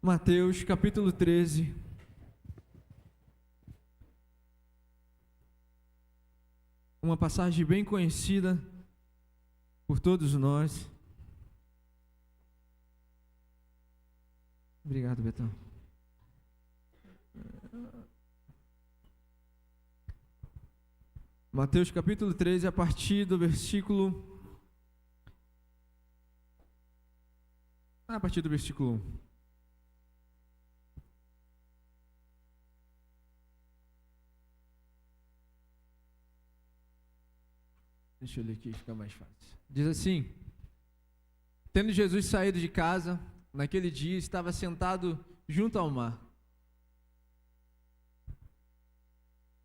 Mateus capítulo 13. Uma passagem bem conhecida por todos nós. Obrigado, Betão. Mateus capítulo 13, a partir do versículo... A partir do versículo 1. Deixa eu ler aqui, fica mais fácil. Diz assim: Tendo Jesus saído de casa, naquele dia estava sentado junto ao mar.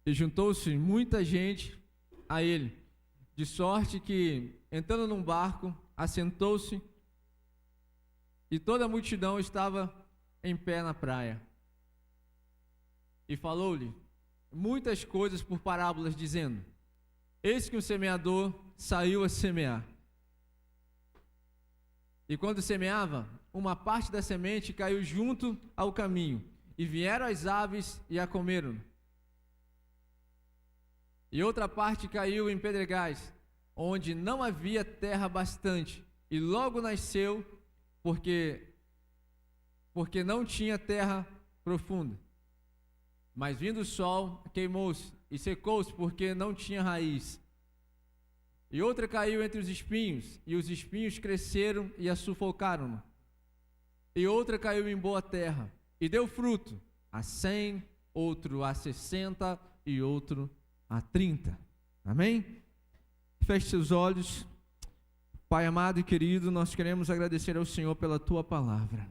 E juntou-se muita gente a ele, de sorte que, entrando num barco, assentou-se, e toda a multidão estava em pé na praia. E falou-lhe muitas coisas por parábolas, dizendo: Eis que um semeador saiu a semear. E quando semeava, uma parte da semente caiu junto ao caminho, e vieram as aves e a comeram. E outra parte caiu em pedregais, onde não havia terra bastante, e logo nasceu, porque não tinha terra profunda. Mas vindo o sol, queimou-se e secou-se, porque não tinha raiz. E outra caiu entre os espinhos, e os espinhos cresceram e a sufocaram. E outra caiu em boa terra, e deu fruto, a 100, outro a 60 e outro a 30. Amém? Feche seus olhos. Pai amado e querido, nós queremos agradecer ao Senhor pela Tua palavra.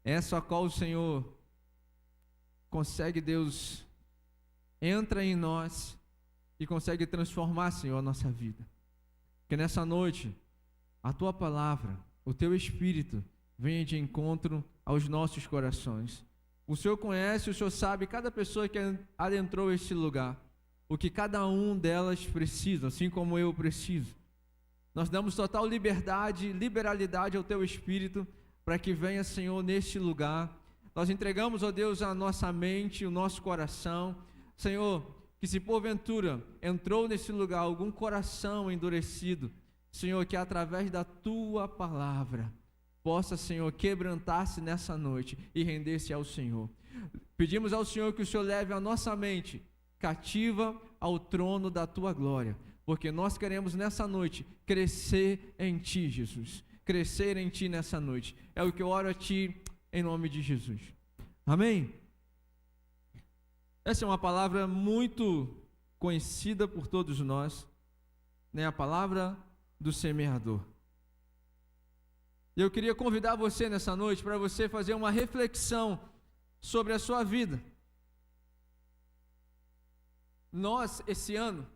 Essa a qual o Senhor consegue, Deus, entra em nós e consegue transformar, Senhor, a nossa vida. Que nessa noite, a Tua palavra, o Teu Espírito, venha de encontro aos nossos corações. O Senhor conhece, o Senhor sabe cada pessoa que adentrou este lugar, o que cada um delas precisa, assim como eu preciso. Nós damos total liberdade, liberalidade ao Teu Espírito, para que venha, Senhor, neste lugar. Nós entregamos, ó Deus, a nossa mente, o nosso coração. Senhor, que se porventura entrou nesse lugar algum coração endurecido, Senhor, que através da Tua palavra possa, Senhor, quebrantar-se nessa noite e render-se ao Senhor. Pedimos ao Senhor que o Senhor leve a nossa mente cativa ao trono da Tua glória, porque nós queremos nessa noite crescer em Ti, Jesus, crescer em Ti nessa noite. É o que eu oro a Ti em nome de Jesus. Amém? Essa é uma palavra muito conhecida por todos nós, né? A palavra do semeador. E eu queria convidar você nessa noite para você fazer uma reflexão sobre a sua vida. Nós, esse ano,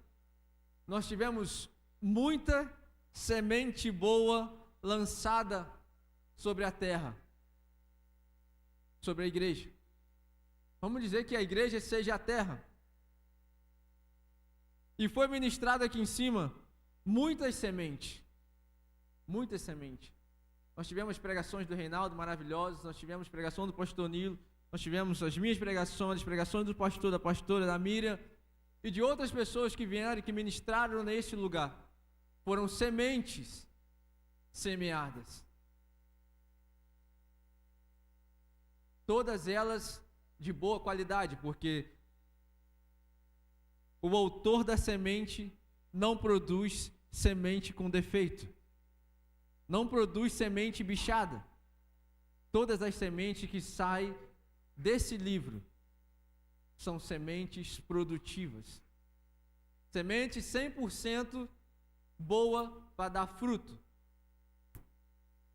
nós tivemos muita semente boa lançada sobre a terra, sobre a igreja. Vamos dizer que a igreja seja a terra. E foi ministrado aqui em cima muitas sementes. Muitas sementes. Nós tivemos pregações do Reinaldo maravilhosas, nós tivemos pregação do pastor Nilo, nós tivemos as minhas pregações, pregações do pastor, da pastora, da Miriam, e de outras pessoas que vieram e que ministraram neste lugar. Foram sementes semeadas. Todas elas de boa qualidade, porque o autor da semente não produz semente com defeito, não produz semente bichada. Todas as sementes que saem desse livro são sementes produtivas, sementes 100% boa para dar fruto.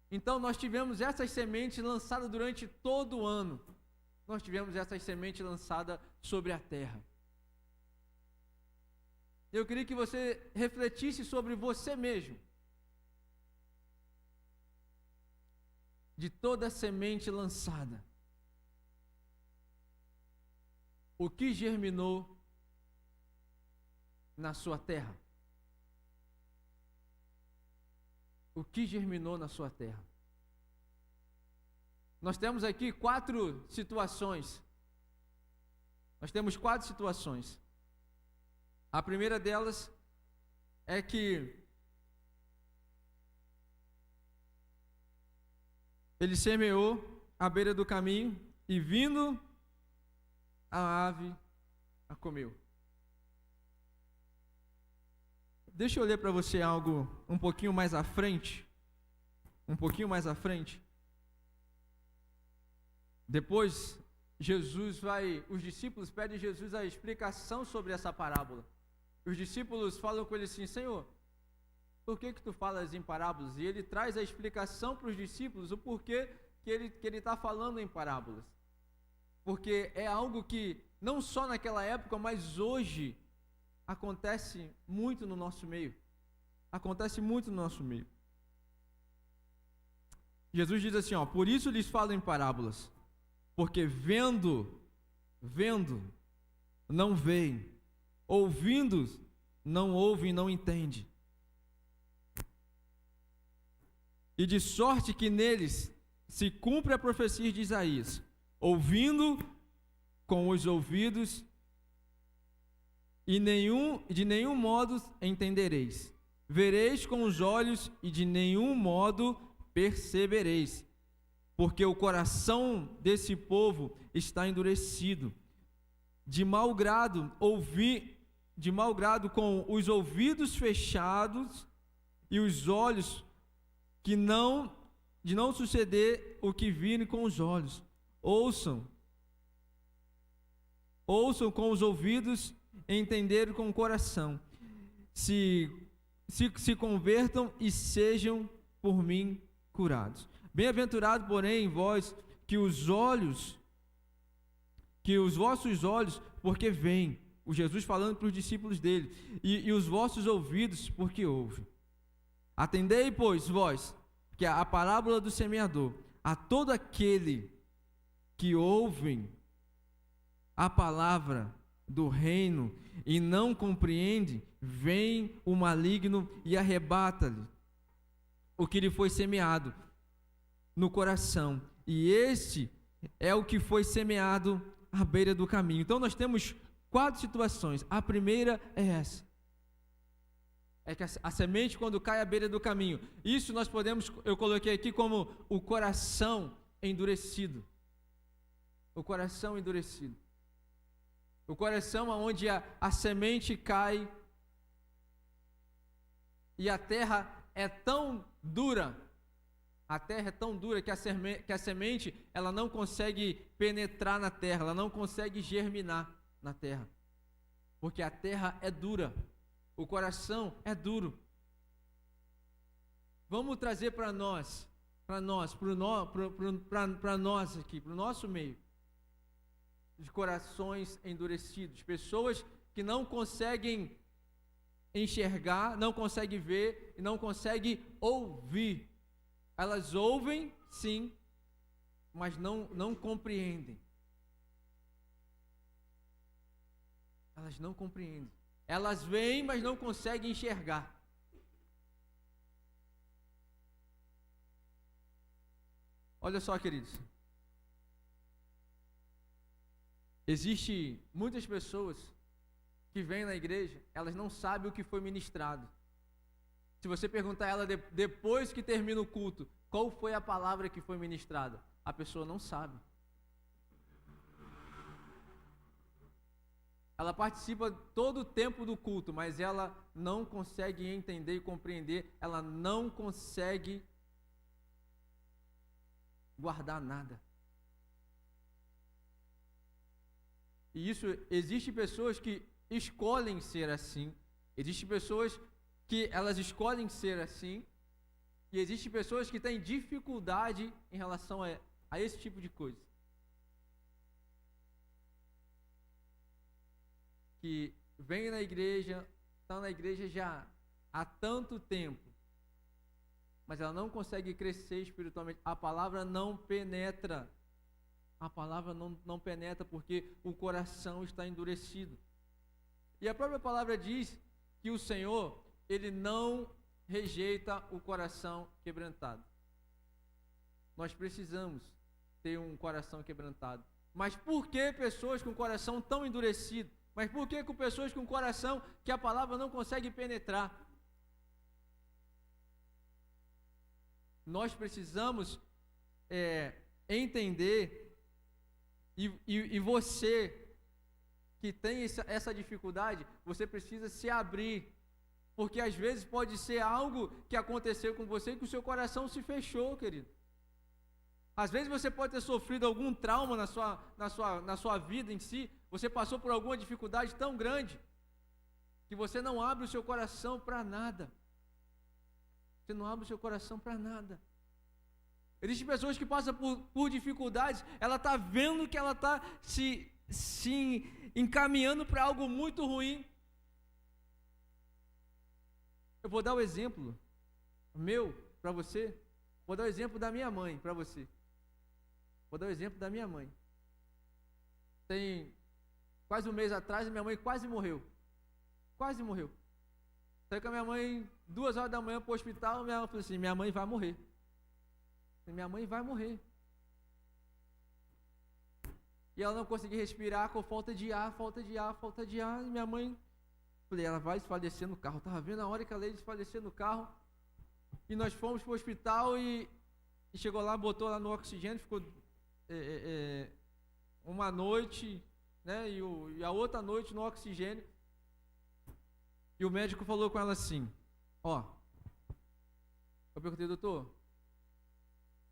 Então nós tivemos essas sementes lançadas durante todo o ano. Nós tivemos essas sementes lançadas sobre a terra. Eu queria que você refletisse sobre você mesmo. De toda a semente lançada, o que germinou na sua terra? O que germinou na sua terra? Nós temos aqui 4 situações. Nós temos 4 situações. A primeira delas é que ele semeou à beira do caminho e vindo a ave a comeu. Deixa eu ler para você algo um pouquinho mais à frente. Depois, os discípulos pedem a Jesus a explicação sobre essa parábola. Os discípulos falam com ele assim: Senhor, por que tu falas em parábolas? E ele traz a explicação para os discípulos, o porquê que ele está falando em parábolas. Porque é algo que, não só naquela época, mas hoje, acontece muito no nosso meio. Jesus diz assim, por isso lhes falo em parábolas, porque vendo, não veem, ouvindo, não ouvem, não entendem. E de sorte que neles se cumpre a profecia de Isaías: ouvindo com os ouvidos, e de nenhum modo entendereis. Vereis com os olhos, e de nenhum modo percebereis. Porque o coração desse povo está endurecido, de mau grado com os ouvidos fechados e os olhos de não suceder o que virem com os olhos. Ouçam com os ouvidos e entenderam com o coração. Se convertam e sejam por mim curados. Bem-aventurado, porém, vós que os vossos olhos, porque veem, o Jesus falando para os discípulos dele, e os vossos ouvidos, porque ouvem. Atendei, pois, vós, que a parábola do semeador, a todo aquele que ouvem a palavra do reino e não compreende, vem o maligno e arrebata-lhe o que lhe foi semeado no coração. E este é o que foi semeado à beira do caminho. Então nós temos 4 situações. A primeira é essa. É que a semente, quando cai à beira do caminho, isso eu coloquei aqui como o coração endurecido. O coração endurecido. O coração onde a semente cai e a terra é tão dura. A terra é tão dura que a semente ela não consegue penetrar na terra, ela não consegue germinar na terra. Porque a terra é dura. O coração é duro. Vamos trazer para nós aqui, para o nosso meio, de corações endurecidos, pessoas que não conseguem enxergar, não conseguem ver e não conseguem ouvir. Elas ouvem, sim, mas não compreendem. Elas não compreendem. Elas veem, mas não conseguem enxergar. Olha só, queridos. Existem muitas pessoas que vêm na igreja, elas não sabem o que foi ministrado. Se você perguntar a ela depois que termina o culto, qual foi a palavra que foi ministrada? A pessoa não sabe. Ela participa todo o tempo do culto, mas ela não consegue entender e compreender, ela não consegue guardar nada. E isso, existem pessoas que escolhem ser assim, existem pessoas que elas escolhem ser assim, e existem pessoas que têm dificuldade em relação a esse tipo de coisa. Que vem na igreja, está na igreja já há tanto tempo, mas ela não consegue crescer espiritualmente. A palavra não penetra. A palavra não penetra porque o coração está endurecido. E a própria palavra diz que o Senhor, Ele não rejeita o coração quebrantado. Nós precisamos ter um coração quebrantado. Mas por que pessoas com coração tão endurecido? Mas por que com pessoas com coração que a palavra não consegue penetrar? Nós precisamos entender, e você que tem essa dificuldade, você precisa se abrir, porque às vezes pode ser algo que aconteceu com você que o seu coração se fechou, querido. Às vezes você pode ter sofrido algum trauma na sua vida em si, você passou por alguma dificuldade tão grande, que você não abre o seu coração para nada. Você não abre o seu coração para nada. Existem pessoas que passam por dificuldades, ela está vendo que ela está se encaminhando para algo muito ruim. Eu vou dar o exemplo meu para você, vou dar o exemplo da minha mãe para você. Vou dar o exemplo da minha mãe. Tem quase um mês atrás, minha mãe quase morreu. Quase morreu. Saí com a minha mãe 2h da manhã para o hospital, minha mãe falou assim, minha mãe vai morrer. Minha mãe vai morrer. E ela não conseguia respirar com falta de ar. E minha mãe, falei, ela vai desfalecer no carro. Estava vendo a hora que ela ia desfalecer no carro. E nós fomos para o hospital e chegou lá, botou lá no oxigênio, ficou uma noite, né, e a outra noite no oxigênio. E o médico falou com ela assim, ó, eu perguntei, doutor,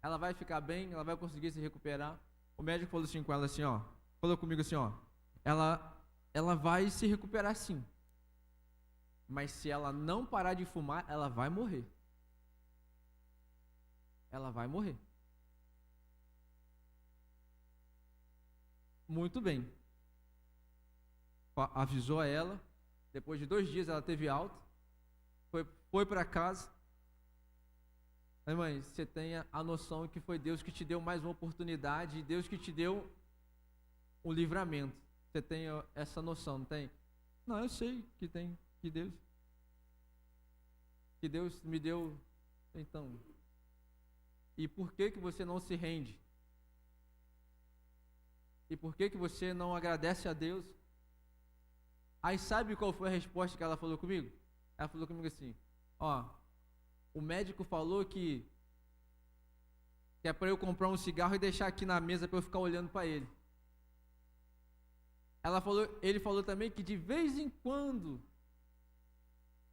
ela vai ficar bem, ela vai conseguir se recuperar? O médico falou assim com ela assim, ó, falou comigo assim, ó, ela vai se recuperar sim, mas se ela não parar de fumar, ela vai morrer. Ela vai morrer. Muito bem. Avisou a ela. Depois de 2 dias ela teve alta. Foi para casa. Mas, mãe, você tenha a noção que foi Deus que te deu mais uma oportunidade. E Deus que te deu um livramento. Você tem essa noção, não tem? Não, eu sei que tem. Que Deus me deu. Então... E por que você não se rende? E por que você não agradece a Deus? Aí sabe qual foi a resposta que ela falou comigo? Ela falou comigo assim, ó, o médico falou que é para eu comprar um cigarro e deixar aqui na mesa para eu ficar olhando para ele. Ele falou também que de vez em quando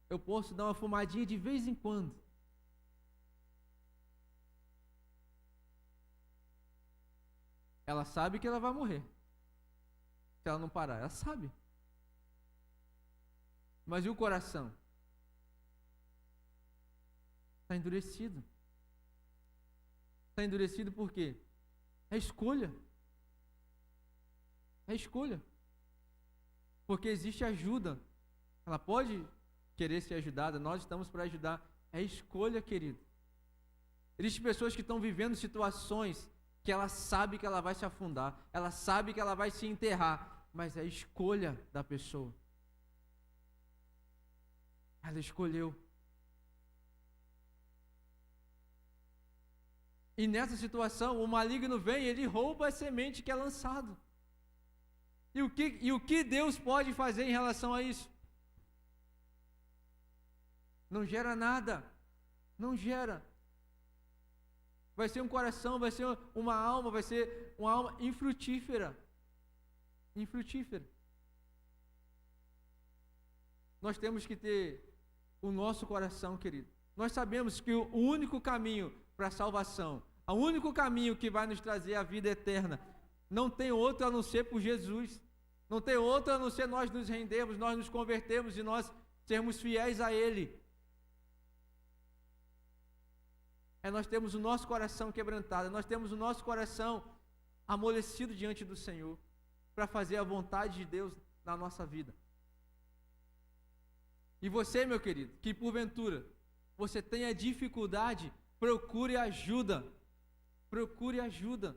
eu posso dar uma fumadinha de vez em quando. Ela sabe que ela vai morrer. Se ela não parar, ela sabe. Mas e o coração? Está endurecido. Está endurecido por quê? É escolha. É escolha. Porque existe ajuda. Ela pode querer ser ajudada, nós estamos para ajudar. É escolha, querido. Existem pessoas que estão vivendo situações que ela sabe que ela vai se afundar, ela sabe que ela vai se enterrar, mas é a escolha da pessoa. Ela escolheu. E nessa situação, o maligno vem, ele rouba a semente que é lançado. E o que Deus pode fazer em relação a isso? Não gera nada. Não gera. Vai ser um coração, vai ser uma alma infrutífera. Infrutífera. Nós temos que ter o nosso coração, querido. Nós sabemos que o único caminho para a salvação, o único caminho que vai nos trazer a vida eterna, não tem outro a não ser por Jesus. Não tem outro a não ser nós nos rendermos, nós nos convertermos e nós sermos fiéis a Ele. Nós temos o nosso coração quebrantado, nós temos o nosso coração amolecido diante do Senhor, para fazer a vontade de Deus na nossa vida. E você, meu querido, que porventura você tenha dificuldade, procure ajuda. Procure ajuda.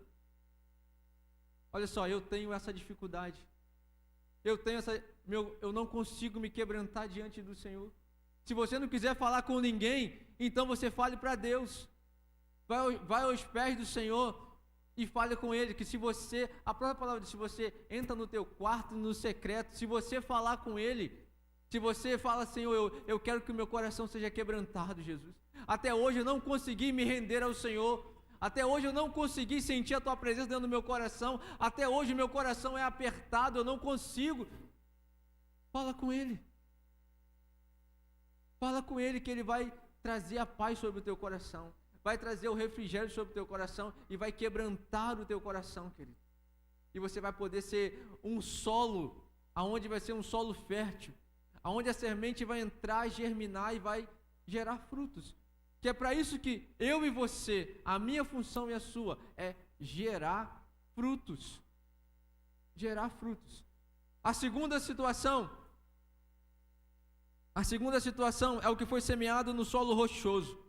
Olha só, eu tenho essa dificuldade. Eu não consigo me quebrantar diante do Senhor. Se você não quiser falar com ninguém, então você fale para Deus. Vai aos pés do Senhor e fale com Ele, que se você, a própria palavra diz, se você entra no teu quarto, no secreto, se você falar com Ele, se você fala, Senhor, eu quero que o meu coração seja quebrantado, Jesus. Até hoje eu não consegui me render ao Senhor, até hoje eu não consegui sentir a Tua presença dentro do meu coração, até hoje meu coração é apertado, eu não consigo. Fala com Ele. Fala com Ele que Ele vai trazer a paz sobre o teu coração, vai trazer o refrigério sobre o teu coração e vai quebrantar o teu coração, querido. E você vai poder ser um solo, aonde vai ser um solo fértil, aonde a semente vai entrar, germinar e vai gerar frutos. Que é para isso que eu e você, a minha função e a sua, é gerar frutos. Gerar frutos. A segunda situação é o que foi semeado no solo rochoso.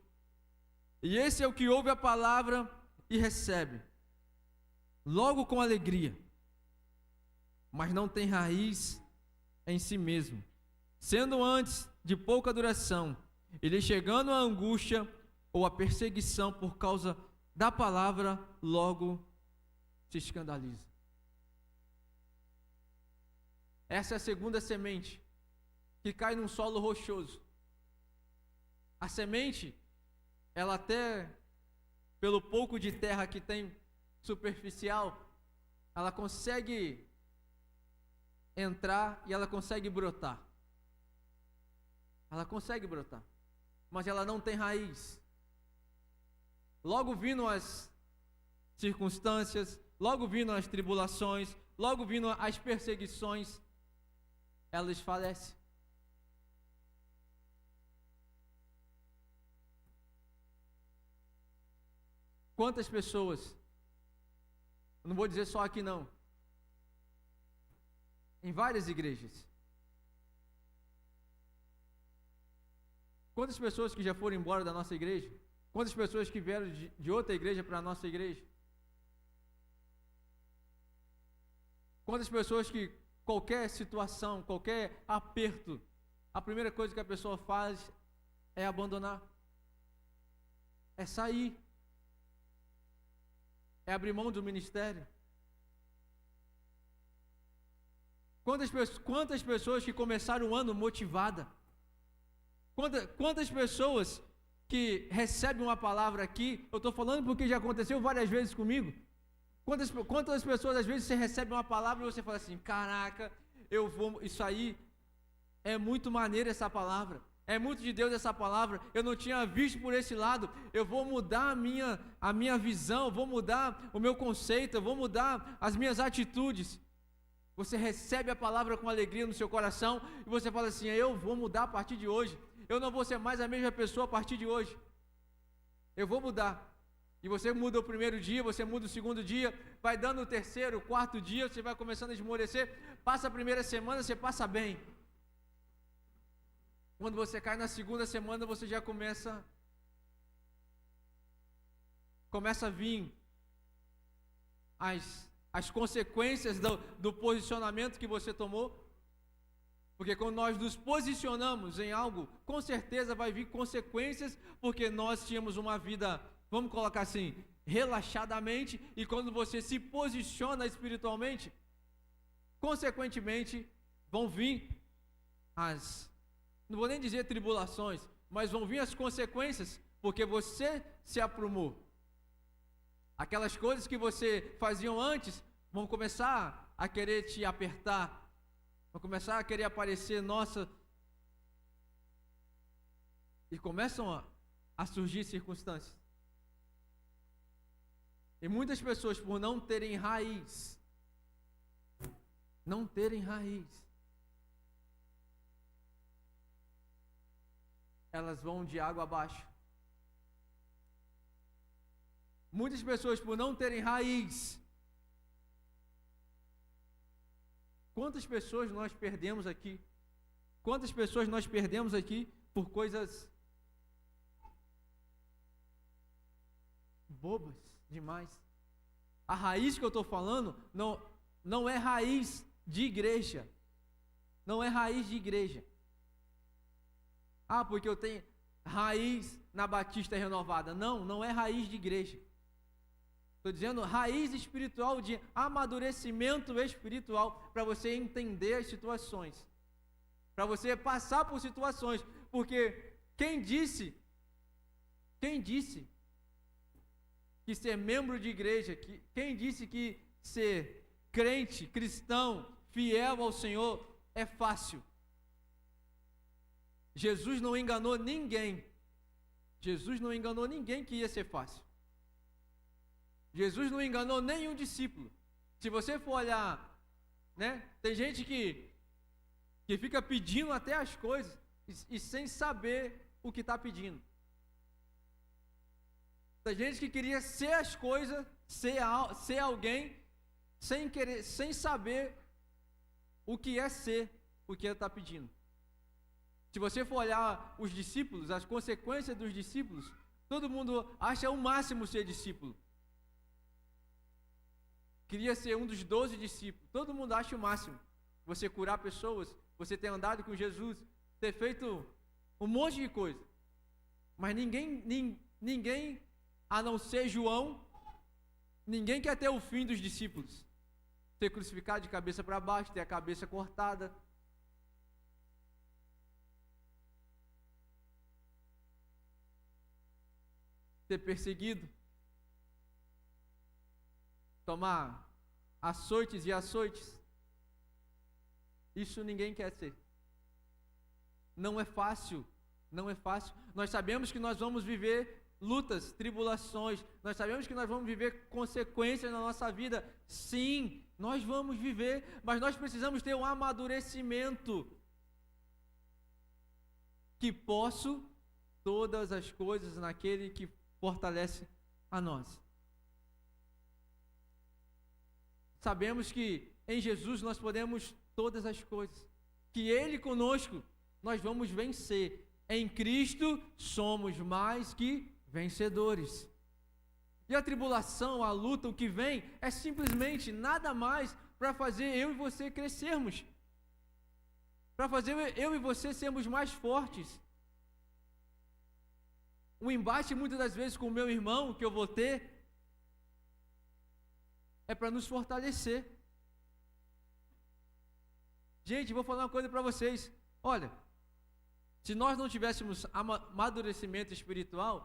E esse é o que ouve a palavra e recebe, logo com alegria, mas não tem raiz em si mesmo, sendo antes de pouca duração, e lhe chegando a angústia ou a perseguição por causa da palavra, logo se escandaliza. Essa é a segunda semente que cai num solo rochoso. A semente, ela até, pelo pouco de terra que tem superficial, ela consegue entrar e ela consegue brotar. Ela consegue brotar, mas ela não tem raiz. Logo vindo as circunstâncias, logo vindo as tribulações, logo vindo as perseguições, ela desfalece. Quantas pessoas, eu não vou dizer só aqui não, em várias igrejas, quantas pessoas que já foram embora da nossa igreja, quantas pessoas que vieram de outra igreja para a nossa igreja, quantas pessoas que qualquer situação, qualquer aperto, a primeira coisa que a pessoa faz é abandonar, é sair, é abrir mão do ministério. Quantas pessoas que começaram o ano motivada, quantas pessoas que recebem uma palavra aqui, eu estou falando porque já aconteceu várias vezes comigo, quantas pessoas às vezes você recebe uma palavra e você fala assim, caraca, isso aí é muito maneiro essa palavra, é muito de Deus essa palavra, eu não tinha visto por esse lado, eu vou mudar a minha visão, vou mudar o meu conceito, eu vou mudar as minhas atitudes. Você recebe a palavra com alegria no seu coração e você fala assim, eu vou mudar a partir de hoje, eu não vou ser mais a mesma pessoa a partir de hoje, eu vou mudar. E você muda o primeiro dia, você muda o segundo dia, vai dando o terceiro, o quarto dia, você vai começando a esmorecer, passa a primeira semana, você passa bem. Quando você cai na segunda semana, você já começa a vir as consequências do posicionamento que você tomou. Porque quando nós nos posicionamos em algo, com certeza vai vir consequências, porque nós tínhamos uma vida, vamos colocar assim, relaxadamente, e quando você se posiciona espiritualmente, consequentemente vão vir não vou nem dizer tribulações, mas vão vir as consequências, porque você se aprumou. Aquelas coisas que você fazia antes, vão começar a querer te apertar, vão começar a querer aparecer, nossa, e começam a surgir circunstâncias. E muitas pessoas, por não terem raiz, elas vão de água abaixo. Muitas pessoas, por não terem raiz, quantas pessoas nós perdemos aqui? Quantas pessoas nós perdemos aqui por coisas bobas demais? A raiz que eu estou falando não é raiz de igreja. Não é raiz de igreja. Ah, porque eu tenho raiz na Batista Renovada. Não é raiz de igreja. Estou dizendo raiz espiritual, de amadurecimento espiritual, para você entender as situações, para você passar por situações, porque quem disse que ser membro de igreja, quem disse que ser crente, cristão, fiel ao Senhor é fácil? Jesus não enganou ninguém. Jesus não enganou ninguém que ia ser fácil. Jesus não enganou nenhum discípulo. Se você for olhar, né, tem gente que fica pedindo até as coisas e sem saber o que está pedindo. Tem gente que queria ser as coisas, ser alguém, sem saber o que é ser, o que ele está pedindo. Se você for olhar os discípulos, as consequências dos discípulos, todo mundo acha o máximo ser discípulo. Queria ser um dos 12 discípulos. Todo mundo acha o máximo. Você curar pessoas, você ter andado com Jesus, ter feito um monte de coisa. Mas ninguém, a não ser João, ninguém quer ter o fim dos discípulos. Ser crucificado de cabeça para baixo, ter a cabeça cortada. Ser perseguido. Tomar açoites e açoites. Isso ninguém quer ser. Não é fácil. Não é fácil. Nós sabemos que nós vamos viver lutas, tribulações. Nós sabemos que nós vamos viver consequências na nossa vida. Sim, nós vamos viver, mas nós precisamos ter um amadurecimento. Que posso todas as coisas naquele que fortalece a nós. Sabemos que em Jesus nós podemos todas as coisas. Que Ele conosco nós vamos vencer. Em Cristo somos mais que vencedores. E a tribulação, a luta, o que vem, é simplesmente nada mais para fazer eu e você crescermos. Para fazer eu e você sermos mais fortes. O embate muitas das vezes com o meu irmão que eu vou ter é para nos fortalecer. Gente, vou falar uma coisa para vocês. Olha, se nós não tivéssemos amadurecimento espiritual,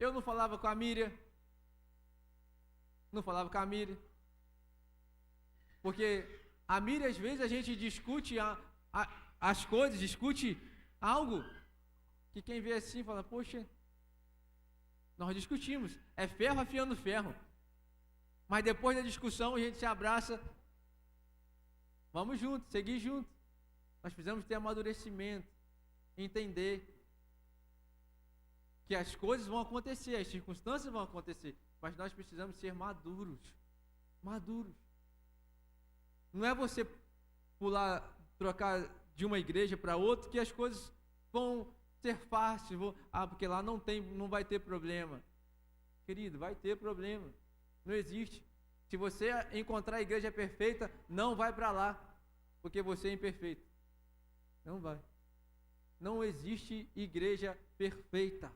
eu não falava com a Miriam, porque a Miriam, às vezes, a gente discute as coisas, discute algo, que quem vê assim fala, poxa, nós discutimos, é ferro afiando ferro, mas depois da discussão a gente se abraça, vamos juntos, seguir juntos. Nós precisamos ter amadurecimento, entender que as coisas vão acontecer, as circunstâncias vão acontecer, mas nós precisamos ser maduros. Não é você trocar de uma igreja para outra que as coisas vão ser fáceis, porque lá não vai ter problema. Querido, vai ter problema. Não existe. Se você encontrar a igreja perfeita, não vai para lá, porque você é imperfeito. Não vai. Não existe igreja perfeita.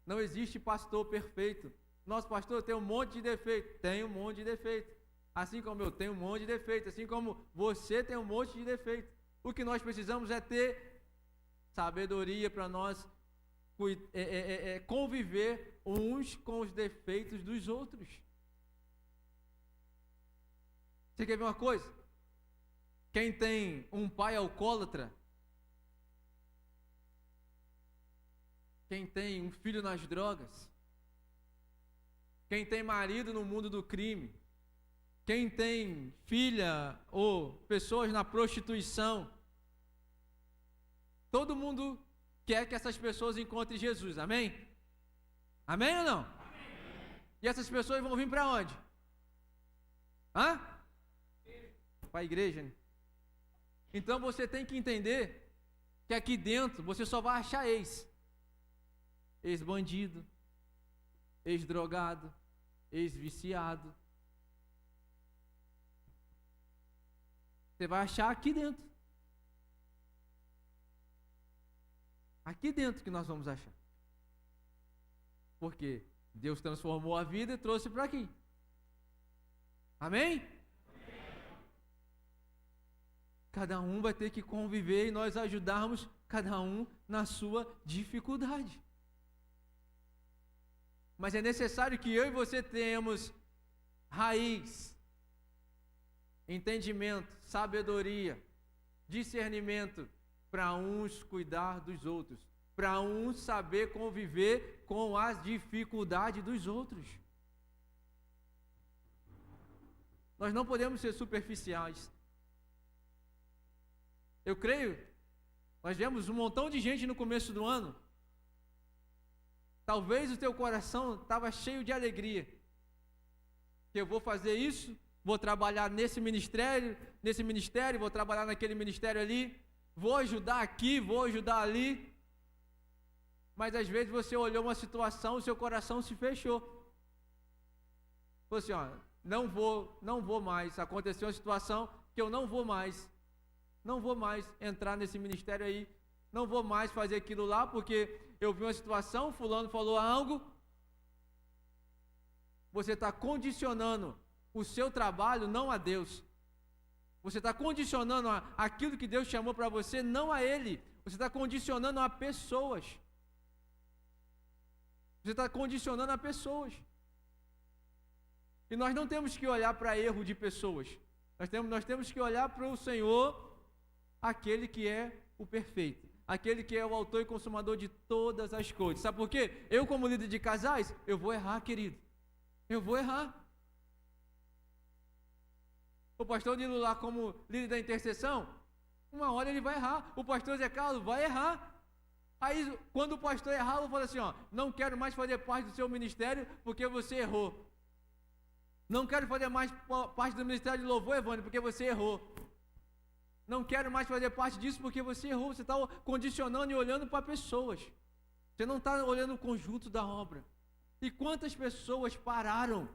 Não existe pastor perfeito. Nosso pastor tem um monte de defeito. Tem um monte de defeito. Assim como eu tenho um monte de defeito. Assim como você tem um monte de defeito. O que nós precisamos é ter sabedoria para nós conviver uns com os defeitos dos outros. Você quer ver uma coisa? Quem tem um pai alcoólatra, quem tem um filho nas drogas, quem tem marido no mundo do crime, quem tem filha ou pessoas na prostituição, todo mundo quer que essas pessoas encontrem Jesus, amém? Amém ou não? Amém. E essas pessoas vão vir para onde? Para a igreja, né? Então você tem que entender que aqui dentro você só vai achar ex-bandido, ex-drogado, ex-viciado. Você vai achar aqui dentro. Aqui dentro que nós vamos achar. Porque Deus transformou a vida e trouxe para aqui. Amém? Cada um vai ter que conviver e nós ajudarmos cada um na sua dificuldade. Mas é necessário que eu e você tenhamos raiz, entendimento, sabedoria, discernimento, para uns cuidar dos outros, para uns saber conviver com as dificuldades dos outros. Nós não podemos ser superficiais. Eu creio, nós vemos um montão de gente no começo do ano. Talvez o teu coração estava cheio de alegria. Que eu vou fazer isso, vou trabalhar nesse ministério, vou trabalhar naquele ministério ali, vou ajudar aqui, vou ajudar ali. Mas às vezes você olhou uma situação, o seu coração se fechou. Falou assim, ó, não vou mais. Aconteceu uma situação que eu não vou mais entrar nesse ministério aí, não vou mais fazer aquilo lá, porque eu vi uma situação, fulano falou algo. Você está condicionando o seu trabalho não a Deus. Você está condicionando aquilo que Deus chamou para você não a Ele. Você está condicionando a pessoas. Você está condicionando a pessoas. E nós não temos que olhar para erro de pessoas. Nós temos que olhar para o Senhor, aquele que é o perfeito, aquele que é o autor e consumador de todas as coisas. Sabe por quê? Eu, como líder de casais, eu vou errar, querido. Eu vou errar. O pastor Nilo lá, como líder da intercessão, uma hora ele vai errar. O pastor Zé Carlos vai errar. Aí, quando o pastor errar, eu falo assim, ó, não quero mais fazer parte do seu ministério porque você errou. Não quero fazer mais parte do ministério de louvor, Evandro, porque você errou. Não quero mais fazer parte disso porque você errou. Você está condicionando e olhando para pessoas. Você não está olhando o conjunto da obra. E quantas pessoas pararam?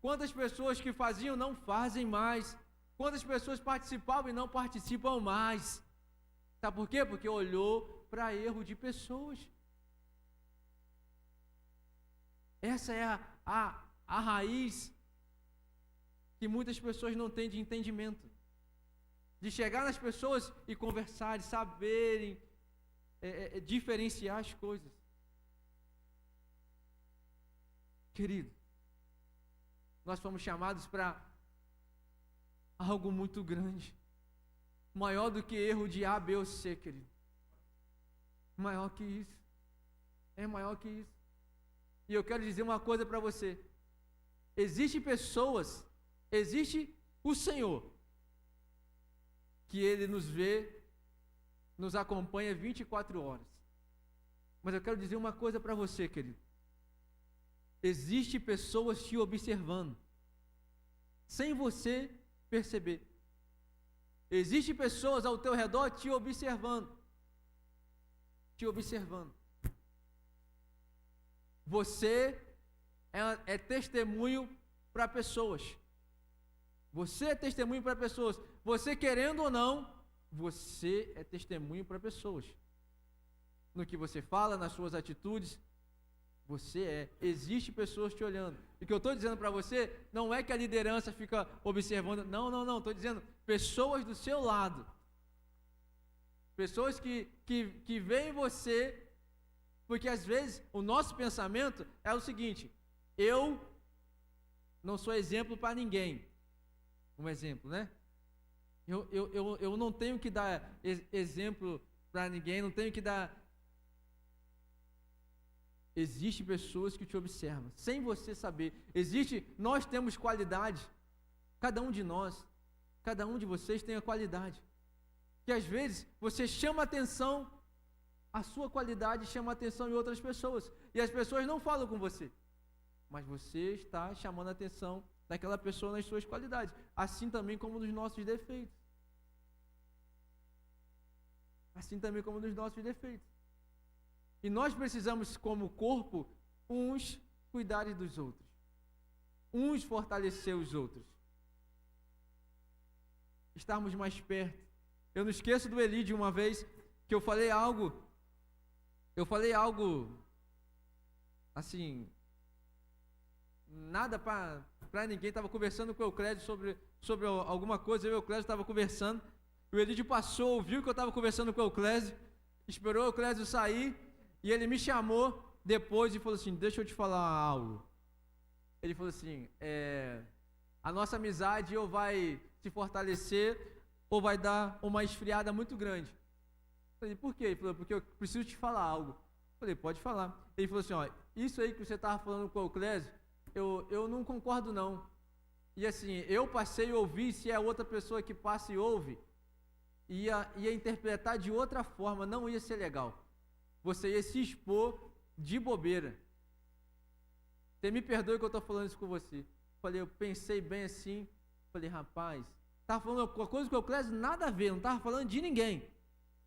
Quantas pessoas que faziam não fazem mais? Quantas pessoas participavam e não participam mais? Sabe por quê? Porque olhou para erro de pessoas. Essa é a raiz que muitas pessoas não têm de entendimento. De chegar nas pessoas e conversar, de saberem diferenciar as coisas. Querido, nós fomos chamados para algo muito grande, maior do que erro de A, B ou C, querido. Maior que isso. É maior que isso. E eu quero dizer uma coisa para você. Existe o Senhor, que Ele nos vê, nos acompanha 24 horas. Mas eu quero dizer uma coisa para você, querido. Existem pessoas te observando, sem você perceber. Existem pessoas ao teu redor te observando. Te observando. Você é testemunho para pessoas. Você é testemunho para pessoas. Você querendo ou não, você é testemunho para pessoas. No que você fala, nas suas atitudes, você é. Existem pessoas te olhando. E o que eu estou dizendo para você, não é que a liderança fica observando. Não. Estou dizendo pessoas do seu lado. Pessoas que veem você. Porque às vezes o nosso pensamento é o seguinte: eu não sou exemplo para ninguém. Um exemplo, né? Eu não tenho que dar exemplo para ninguém, não tenho que dar. Existem pessoas que te observam, sem você saber. Nós temos qualidade. Cada um de nós, cada um de vocês tem a qualidade. Que às vezes você chama atenção, a sua qualidade chama atenção em outras pessoas. E as pessoas não falam com você. Mas você está chamando a atenção daquela pessoa nas suas qualidades. Assim também como nos nossos defeitos. Assim também como nos nossos defeitos. E nós precisamos, como corpo, uns cuidarem dos outros. Uns fortalecer os outros. Estarmos mais perto. Eu não esqueço do Eli de uma vez que eu falei algo assim, nada para ninguém, estava conversando com o Euclédio sobre alguma coisa, eu e o Euclédio estava conversando, o Elidio passou, ouviu que eu estava conversando com o Euclédio, esperou o Euclédio sair, e ele me chamou depois e falou assim, deixa eu te falar algo. Ele falou assim, a nossa amizade ou vai se fortalecer, ou vai dar uma esfriada muito grande. Eu falei, por quê? Ele falou, porque eu preciso te falar algo. Eu falei, pode falar. Ele falou assim, ó, isso aí que você estava falando com o Euclésio, eu não concordo não. E assim, eu passei a ouvir, se é outra pessoa que passa e ouve, ia interpretar de outra forma, não ia ser legal. Você ia se expor de bobeira. Você me perdoe que eu estou falando isso com você. Falei, eu pensei bem assim, falei, rapaz, estava falando uma coisa com o Euclésio, nada a ver, não estava falando de ninguém.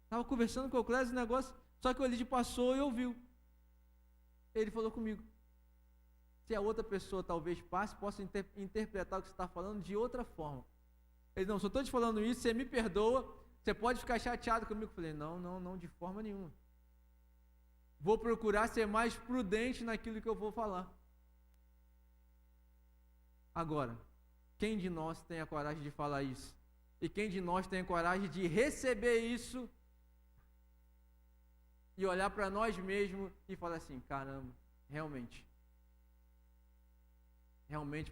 Estava conversando com o Euclésio, negócio, só que o Elidio passou e ouviu. Ele falou comigo. Se a outra pessoa talvez passe, possa interpretar o que você está falando de outra forma. Ele, não, só estou te falando isso, você me perdoa, você pode ficar chateado comigo. Eu falei, não, de forma nenhuma. Vou procurar ser mais prudente naquilo que eu vou falar. Agora, quem de nós tem a coragem de falar isso? E quem de nós tem a coragem de receber isso e olhar para nós mesmos e falar assim, caramba, realmente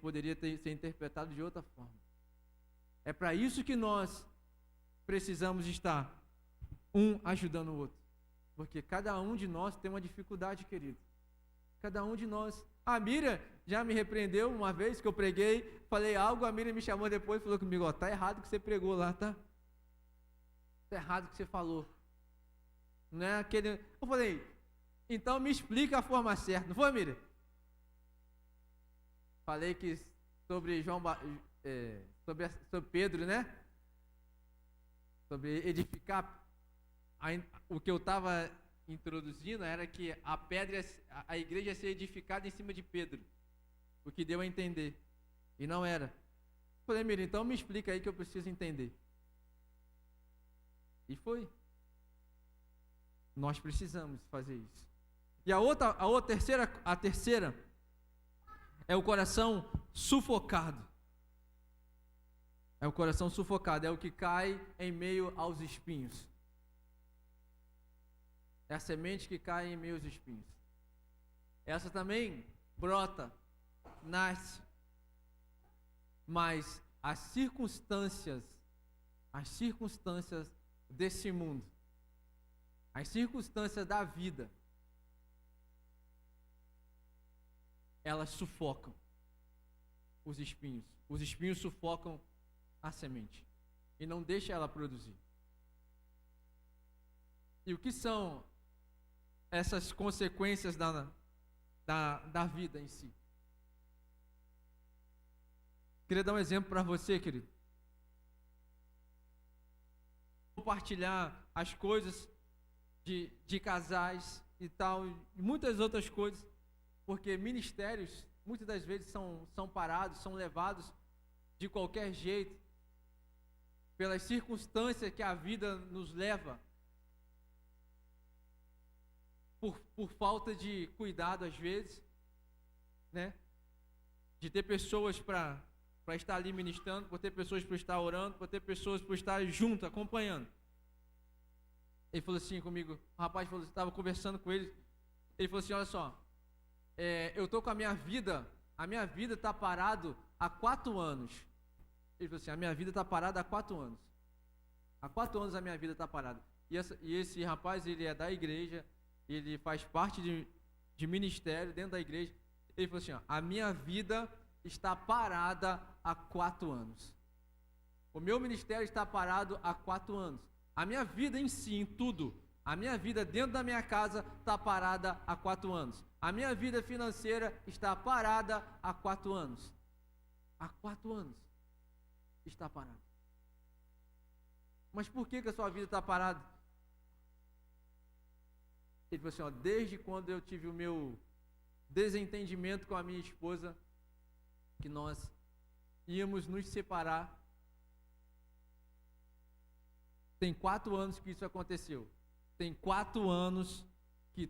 poderia ser interpretado de outra forma. É para isso que nós precisamos estar um ajudando o outro. Porque cada um de nós tem uma dificuldade, querido. Cada um de nós. A Miriam já me repreendeu uma vez que eu preguei, falei algo, a Miriam me chamou depois e falou comigo, ó, tá errado o que você pregou lá, tá? Tá errado o que você falou. Não é aquele... Eu falei, então me explica a forma certa, não foi, Miriam? Falei que sobre sobre Pedro, né? Sobre edificar, o que eu estava introduzindo era que a igreja ia ser edificada em cima de Pedro, o que deu a entender, e não era. Falei, Miriam, então me explica aí que eu preciso entender. E foi. Nós precisamos fazer isso. E a terceira é o coração sufocado. É o coração sufocado, é o que cai em meio aos espinhos. É a semente que cai em meio aos espinhos. Essa também brota, nasce, mas as circunstâncias desse mundo, as circunstâncias da vida, elas sufocam os espinhos. Os espinhos sufocam a semente e não deixam ela produzir. E o que são essas consequências da vida em si? Queria dar um exemplo para você, querido. Compartilhar as coisas de casais e tal, e muitas outras coisas, porque ministérios muitas das vezes são parados, são levados de qualquer jeito, pelas circunstâncias que a vida nos leva, por falta de cuidado às vezes, né? De ter pessoas para estar ali ministrando, por ter pessoas para estar orando, por ter pessoas para estar junto, acompanhando. Ele falou assim comigo, o rapaz falou, estava conversando com ele, ele falou assim, olha só, eu estou com a minha vida está parado há 4 anos. Ele falou assim, a minha vida está parada há 4 anos. Há 4 anos a minha vida está parada. E esse rapaz, ele é da igreja, ele faz parte de ministério dentro da igreja. Ele falou assim, ó, a minha vida está parada há 4 anos. O meu ministério está parado há 4 anos. A minha vida em si, em tudo, a minha vida dentro da minha casa está parada há 4 anos. A minha vida financeira está parada há 4 anos. Há 4 anos está parada. Mas por que a sua vida está parada? Ele falou assim, ó, desde quando eu tive o meu desentendimento com a minha esposa, que nós íamos nos separar, tem 4 anos que isso aconteceu. Tem 4 anos que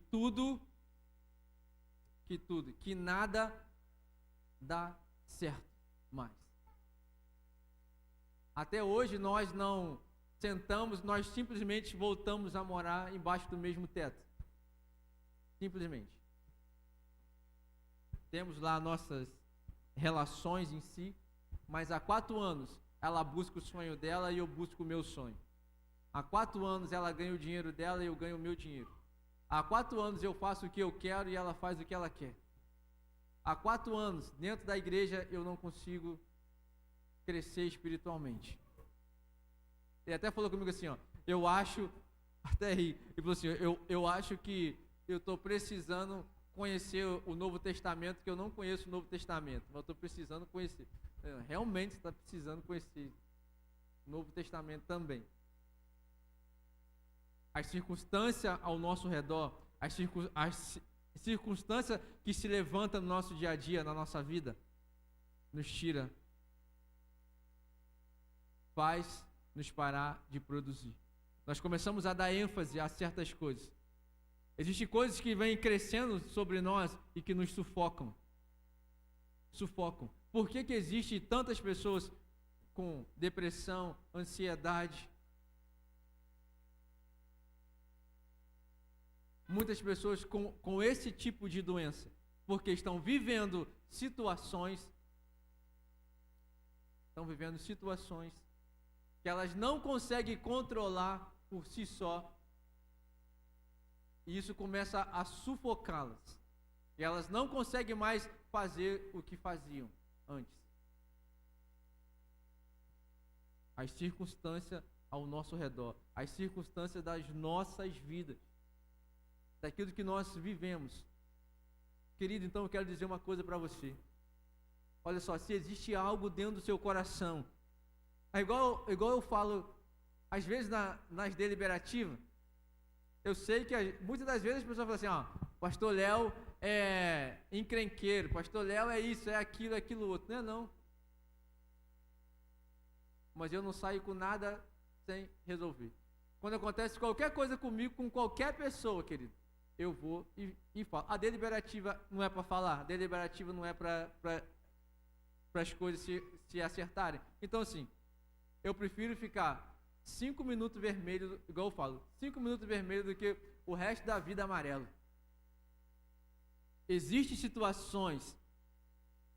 nada dá certo mais. Até hoje nós não sentamos, nós simplesmente voltamos a morar embaixo do mesmo teto. Simplesmente. Temos lá nossas relações em si, mas há 4 anos ela busca o sonho dela e eu busco o meu sonho. Há 4 anos ela ganha o dinheiro dela e eu ganho o meu dinheiro. Há 4 anos eu faço o que eu quero e ela faz o que ela quer. Há 4 anos, dentro da igreja, eu não consigo crescer espiritualmente. Ele até falou comigo assim, ó, eu acho, até ri, ele falou assim, eu acho que eu estou precisando conhecer o Novo Testamento, que eu não conheço o Novo Testamento, mas eu estou precisando conhecer. Realmente você está precisando conhecer o Novo Testamento também. As circunstâncias ao nosso redor, as circunstâncias que se levantam no nosso dia a dia, na nossa vida, nos tira, faz nos parar de produzir. Nós começamos a dar ênfase a certas coisas. Existem coisas que vêm crescendo sobre nós e que nos sufocam. Sufocam. Por que existem tantas pessoas com depressão, ansiedade? Muitas pessoas com esse tipo de doença, porque estão vivendo situações que elas não conseguem controlar por si só, e isso começa a sufocá-las, e elas não conseguem mais fazer o que faziam antes. As circunstâncias ao nosso redor, as circunstâncias das nossas vidas, daquilo que nós vivemos. Querido, então eu quero dizer uma coisa para você. Olha só, se existe algo dentro do seu coração, é igual eu falo, às vezes nas deliberativas, eu sei que muitas das vezes as pessoas falam assim, ó, pastor Léo é encrenqueiro, pastor Léo é isso, é aquilo outro. Não é não. Mas eu não saio com nada sem resolver. Quando acontece qualquer coisa comigo, com qualquer pessoa, querido, eu vou e falo. A deliberativa não é para falar, a deliberativa não é para as coisas se acertarem. Então, assim, eu prefiro ficar 5 minutos vermelho, igual eu falo, 5 minutos vermelho do que o resto da vida amarelo. Existem situações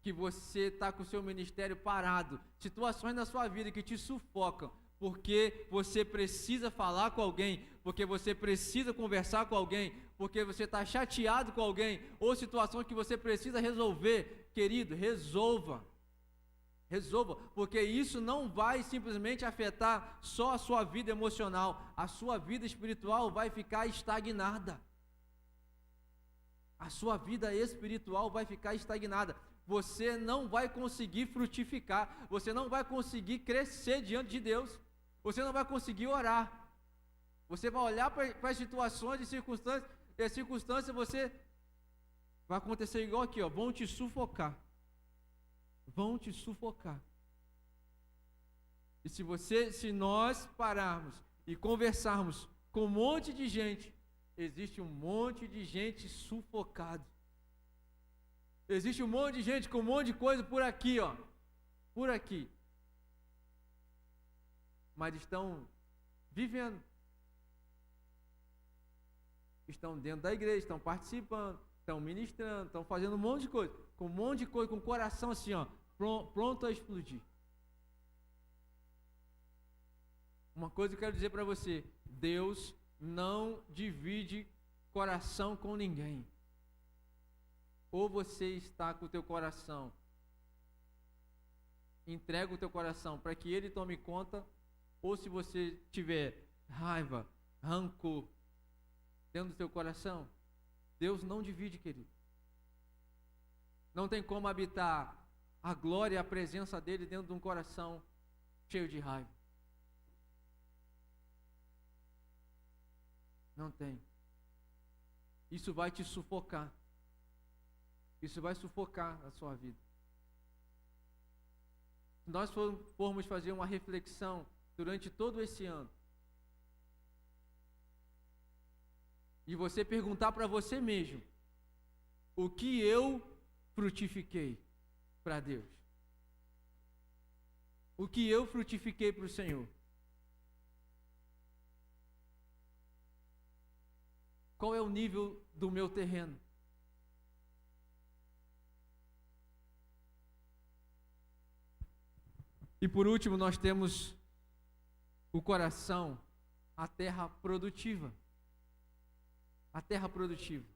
que você está com o seu ministério parado, situações na sua vida que te sufocam, porque você precisa falar com alguém, porque você precisa conversar com alguém, porque você está chateado com alguém, ou situações que você precisa resolver. Querido, resolva, porque isso não vai simplesmente afetar só a sua vida emocional, a sua vida espiritual vai ficar estagnada. A sua vida espiritual vai ficar estagnada. Você não vai conseguir frutificar, você não vai conseguir crescer diante de Deus, você não vai conseguir orar. Você vai olhar para as situações e circunstâncias, e as circunstâncias você vai acontecer igual aqui, ó, vão te sufocar. Vão te sufocar. E se nós pararmos e conversarmos com um monte de gente, existe um monte de gente sufocada. Existe um monte de gente com um monte de coisa por aqui, ó. Por aqui. Mas estão vivendo. Estão dentro da igreja, estão participando, estão ministrando, estão fazendo um monte de coisa. Com um monte de coisa, com o coração assim, ó, pronto a explodir. Uma coisa que eu quero dizer para você: Deus não divide coração com ninguém. Ou você está com o teu coração, entrega o teu coração para que Ele tome conta, ou se você tiver raiva, rancor dentro do teu coração, Deus não divide, querido. Não tem como habitar a glória e a presença dEle dentro de um coração cheio de raiva. Não tem. Isso vai te sufocar. Isso vai sufocar a sua vida. Se nós formos fazer uma reflexão durante todo esse ano, e você perguntar para você mesmo, o que eu frutifiquei? para Deus? O que eu frutifiquei para o Senhor? Qual é o nível do meu terreno? E por último, nós temos o coração, a terra produtiva. A terra produtiva.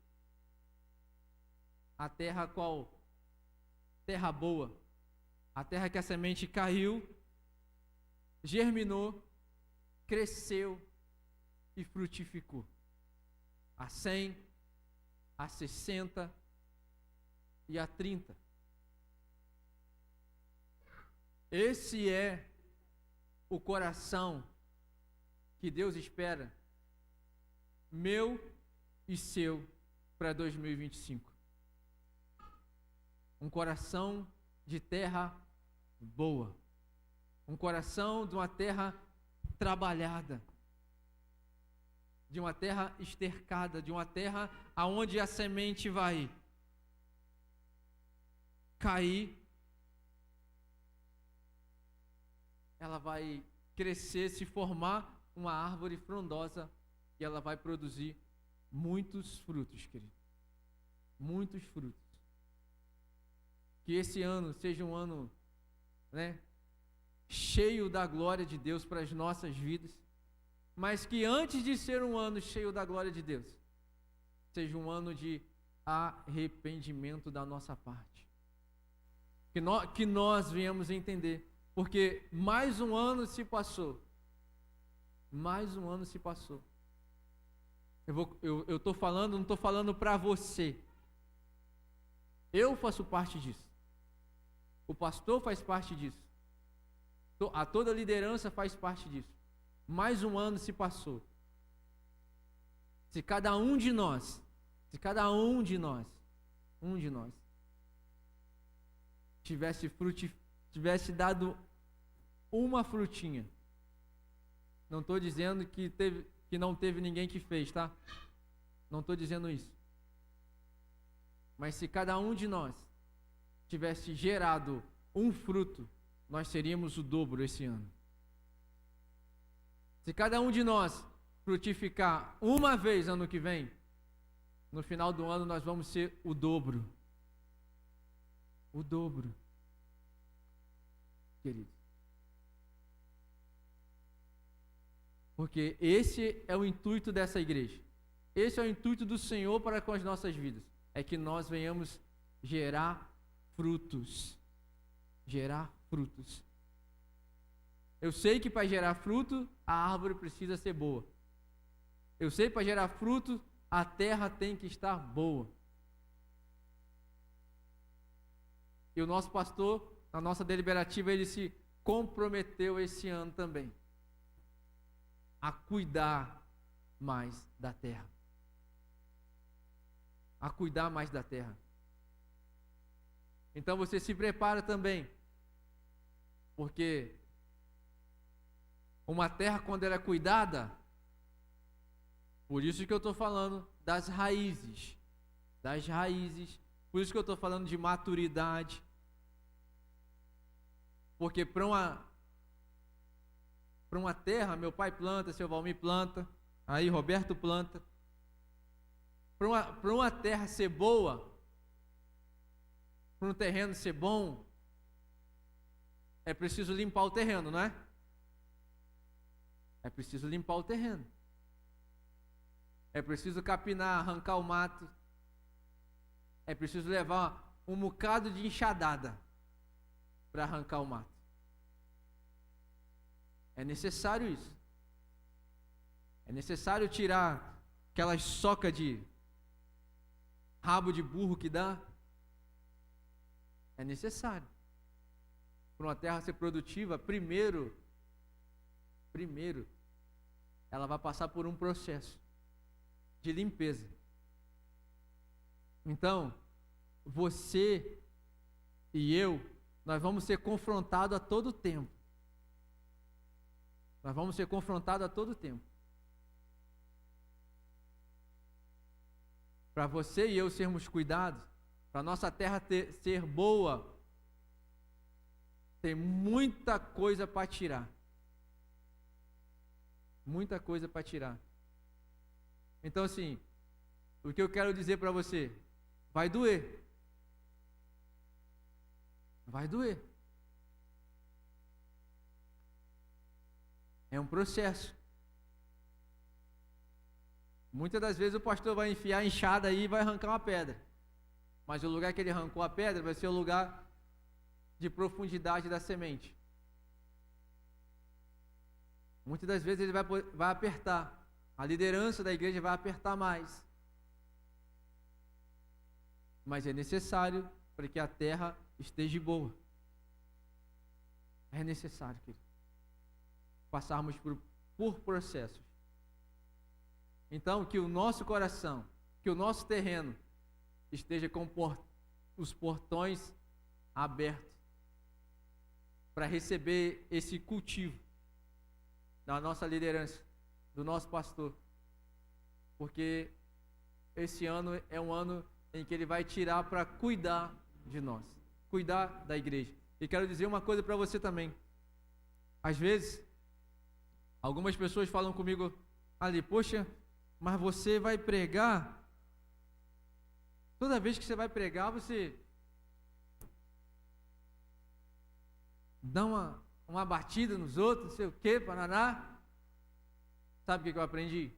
A terra qual? Terra boa. A terra que a semente caiu, germinou, cresceu e frutificou. A 100, a 60 e a 30. Esse é o coração que Deus espera, meu e seu, para 2025. Um coração de terra boa. Um coração de uma terra trabalhada. De uma terra estercada, de uma terra aonde a semente vai cair, ela vai crescer, se formar uma árvore frondosa e ela vai produzir muitos frutos, querido. Muitos frutos. Que esse ano seja um ano, cheio da glória de Deus para as nossas vidas, mas que antes de ser um ano cheio da glória de Deus, seja um ano de arrependimento da nossa parte. Que nós venhamos entender, porque mais um ano se passou. Mais um ano se passou. Eu estou falando, não estou falando para você. Eu faço parte disso. O pastor faz parte disso. Toda a liderança faz parte disso. Mais um ano se passou. Se cada um de nós, tivesse dado uma frutinha. Não estou dizendo que não teve ninguém que fez, tá? Não estou dizendo isso. Mas se cada um de nós tivesse gerado um fruto, nós seríamos o dobro esse ano. Se cada um de nós frutificar uma vez ano que vem, no final do ano nós vamos ser o dobro. O dobro. Queridos. Porque esse é o intuito dessa igreja. Esse é o intuito do Senhor para com as nossas vidas. É que nós venhamos gerar frutos. Gerar frutos. Eu sei que para gerar fruto, a árvore precisa ser boa. Eu sei que para gerar fruto, a terra tem que estar boa. E o nosso pastor, na nossa deliberativa, ele se comprometeu esse ano também a cuidar mais da terra. A cuidar mais da terra. Então você se prepara também, porque uma terra, quando ela é cuidada, por isso que eu estou falando das raízes, por isso que eu estou falando de maturidade, porque para uma terra, meu pai planta, seu Valmir planta, aí Roberto planta. Para uma terra ser boa, para um terreno ser bom, é preciso limpar o terreno, não é? É preciso limpar o terreno. É preciso capinar, arrancar o mato. É preciso levar um bocado de enxadada para arrancar o mato. É necessário isso. É necessário tirar aquelas socas de rabo de burro que dá. É necessário. Para uma terra ser produtiva, primeiro, ela vai passar por um processo de limpeza. Então, você e eu, nós vamos ser confrontados a todo tempo. Nós vamos ser confrontados a todo tempo. Para você e eu sermos cuidados, para nossa terra ser boa, tem muita coisa para tirar. Muita coisa para tirar. Então, assim, o que eu quero dizer para você, vai doer. Vai doer. É um processo. Muitas das vezes o pastor vai enfiar a enxada aí e vai arrancar uma pedra. Mas o lugar que ele arrancou a pedra vai ser o lugar de profundidade da semente. Muitas das vezes ele vai apertar. A liderança da igreja vai apertar mais. Mas é necessário para que a terra esteja boa. É necessário, querido, passarmos por processos. Então, que o nosso coração, que o nosso terreno esteja com os portões abertos para receber esse cultivo da nossa liderança, do nosso pastor. Porque esse ano é um ano em que ele vai tirar para cuidar de nós, cuidar da igreja. E quero dizer uma coisa para você também. Às vezes, algumas pessoas falam comigo ali, poxa, mas você vai pregar, toda vez que você vai pregar, você dá uma batida nos outros, não sei o que, paraná. Sabe o que eu aprendi?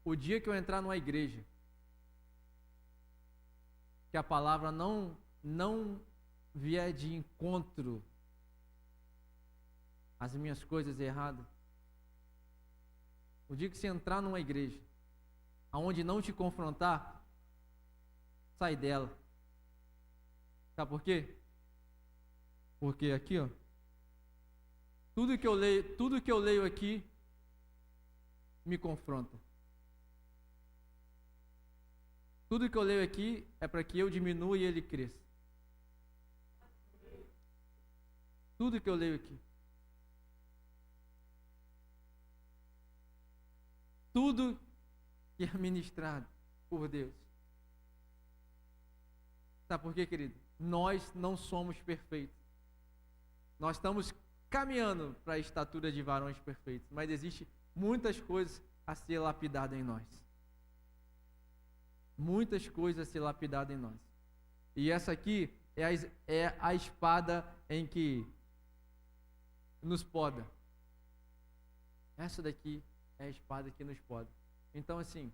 O dia que eu entrar numa igreja, que a palavra não vier de encontro às minhas coisas erradas, o dia que você entrar numa igreja, aonde não te confrontar, sai dela. Sabe por quê? Porque aqui, ó, tudo que eu leio aqui me confronta. Tudo que eu leio aqui é para que eu diminua e ele cresça. Tudo que eu leio aqui. Tudo que é ministrado por Deus. Sabe por quê, querido? Nós não somos perfeitos. Nós estamos caminhando para a estatura de varões perfeitos, mas existe muitas coisas a ser lapidadas em nós. Muitas coisas a ser lapidadas em nós. E essa aqui é a espada em que nos poda. Essa daqui é a espada que nos poda. Então, assim,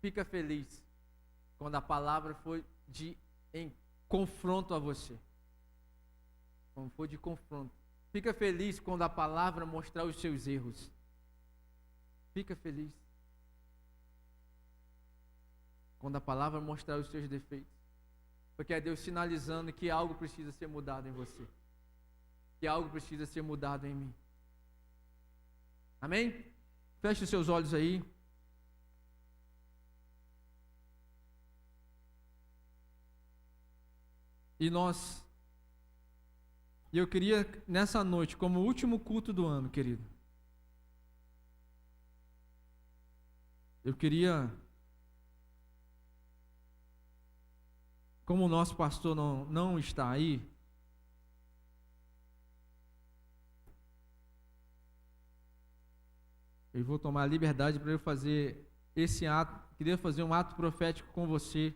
fica feliz quando a palavra for em confronto a você. Quando for de confronto. Fica feliz quando a palavra mostrar os seus erros. Fica feliz quando a palavra mostrar os seus defeitos. Porque é Deus sinalizando que algo precisa ser mudado em você. Que algo precisa ser mudado em mim. Amém? Feche os seus olhos aí. E eu queria nessa noite, como último culto do ano, querido, eu queria, como o nosso pastor não está aí, eu vou tomar a liberdade para eu fazer esse ato. Queria fazer um ato profético com você,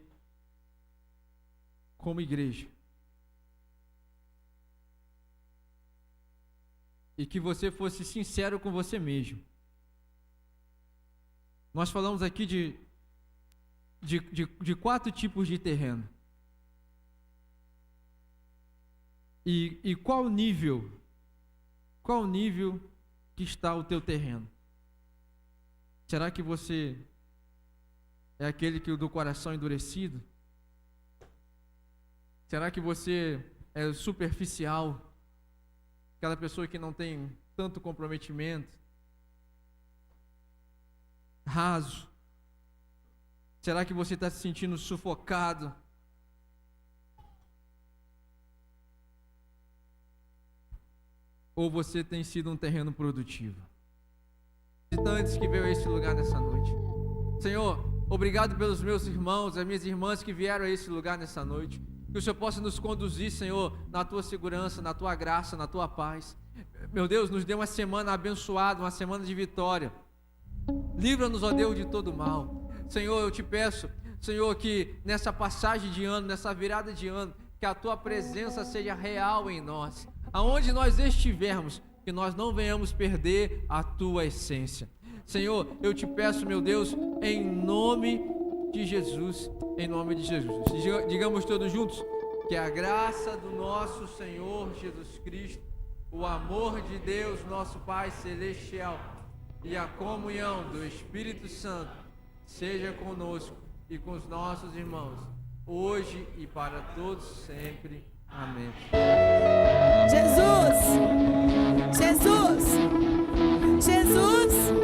como igreja. E que você fosse sincero com você mesmo. Nós falamos aqui de 4 tipos de terreno. E qual nível que está o teu terreno? Será que você é aquele que do coração endurecido? Será que você é superficial? Aquela pessoa que não tem tanto comprometimento? Raso? Será que você está se sentindo sufocado? Ou você tem sido um terreno produtivo? Visitantes que veio a esse lugar nessa noite. Senhor, obrigado pelos meus irmãos, as minhas irmãs que vieram a esse lugar nessa noite. Que o Senhor possa nos conduzir, Senhor, na Tua segurança, na Tua graça, na Tua paz. Meu Deus, nos dê uma semana abençoada, uma semana de vitória. Livra-nos, ó Deus, de todo mal. Senhor, eu te peço, Senhor, que nessa passagem de ano, nessa virada de ano, que a Tua presença seja real em nós. Aonde nós estivermos, que nós não venhamos perder a Tua essência. Senhor, eu te peço, meu Deus, em nome de Jesus, em nome de Jesus. Digamos todos juntos, que a graça do nosso Senhor Jesus Cristo, o amor de Deus, nosso Pai Celestial, e a comunhão do Espírito Santo seja conosco e com os nossos irmãos, hoje e para todos sempre. Amém. Jesus! Jesus! Jesus!